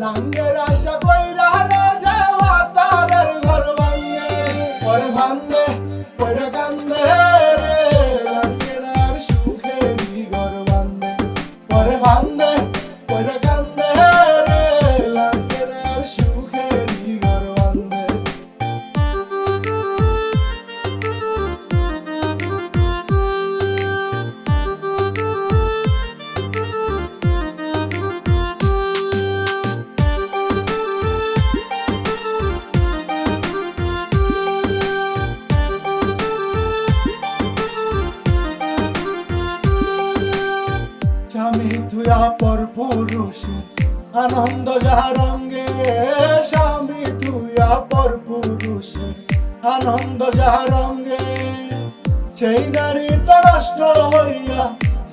লাঙ্গের আশা কইরা রে যাওয়া তারের ঘর ভাঙে পরে ভাঙে পরে কান্দে রে লাঙ্গের আর সুখেরই ঘর ভাঙে পরে ভাঙে পরে কান্দে রে লাঙ্গের আর সুখেরই ঘর ভাঙে। স্বামী থুয়া পর পুরুষ আনন্দ যাহা রঙ্গে স্বামী থুয়া পর পুরুষ আনন্দ যাহা রঙ্গে সেই নারী তো নষ্ট হইয়া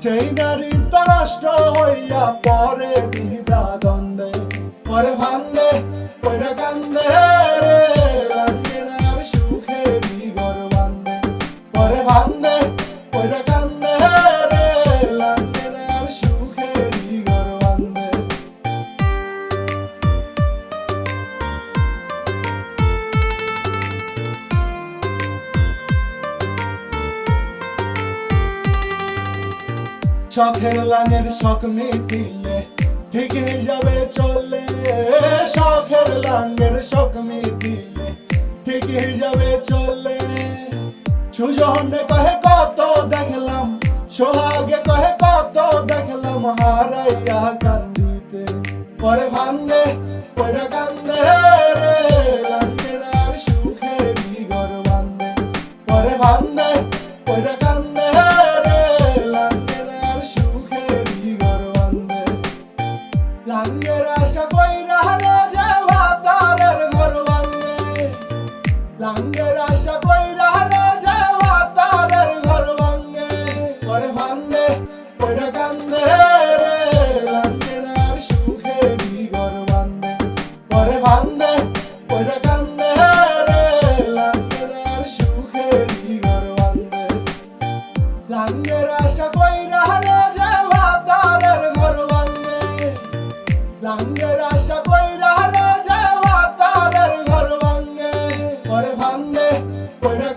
সেই নারী তো নষ্ট হইয়া পরে দ্বিধা দ্বন্দ্বে পরে ভাঙে পরে কান্দে রে লাঙ্গের আর সুখেরই ঘর ভাঙে পরে ভাঙে পরে কান্দে রে লাঙ্গের আর সুখেরই ঘর ভাঙে। শখের লাঙের শখ মিটিলে ঠিক যাবে চলে শখের লাঙের শখ মিটিলে ঠিক যাবে চলে সুজনে কহে কত দেখলাম সোহাগে কহে কত দেখলাম হারাইয়া কান্দিতে পরে ভাঙে পরে কান্দে রে লাঙ্গের আর সুখেরই ঘর ভাঙে পরে ভাঙে পরে কান্দে রে লাঙ্গের আর সুখেরই ঘর ভাঙে। লাঙ্গের আশা কইরা রে যাওয়া তারের ঘর ভাঙে লাঙ্গের আশা কইরা রে যাওয়া তারের ঘর ভাঙে পরে ভাঙে পরে কান্দে রে লাঙ্গের আর সুখেরই ঘর ভাঙে পরে ভাঙে পরে কান্দে রে লাঙ্গের আর সুখেরই ঘর ভাঙে। লাঙ্গের আশা কইরা রে যাওয়া তারের ঘর ভাঙে লাঙ্গের আশা কইরা রে যাওয়া তারের ঘর ভাঙে পরে ভাঙে পরে